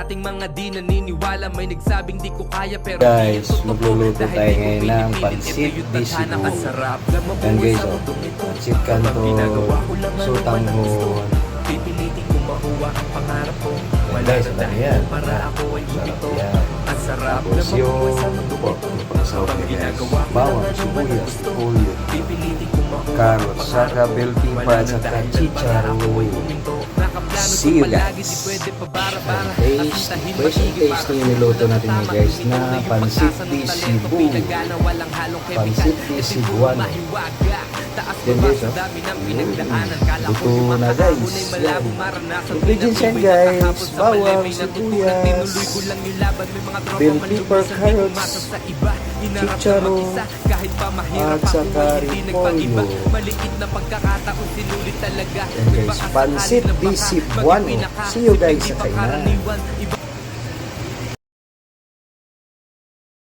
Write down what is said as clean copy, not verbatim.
Ating mga di naniniwala, may nagsabing di ko kaya, pero Guys, magluluto tayo ngayon ng pansit di Cebu. Yan guys, pansit canton, sutanghon. Pipilitin ko makuha ang pangarap ko. Yan guys, ano yan? Para ako ay bumito. Yan. Ang sarap Tapos na yung mabuhay sa mundo ito. pagkasaw Habang guys, ginagawa ko bawang, lang ang sibuyas, gusto. ulo, Pipilitin ko makuha ang carrots, saka pangarap ko. bell pepper, Wala at nang saka dahilan para chicharon. ako ay huminto. Nakaplano See ko you palagi, guys. di pwede pabara-bara. Taste, first taste ng niluto natin ni guys na pansit di Cebu. Pansit di Cebuano. Yan guys, oh. Luto na guys. Yan. Ingredients yan guys, bawang, sibuyas, bell pepper, carrots, chicharon, at saka repolyo. Yan guys, pansit di Cebuano. See you guys sa kainan.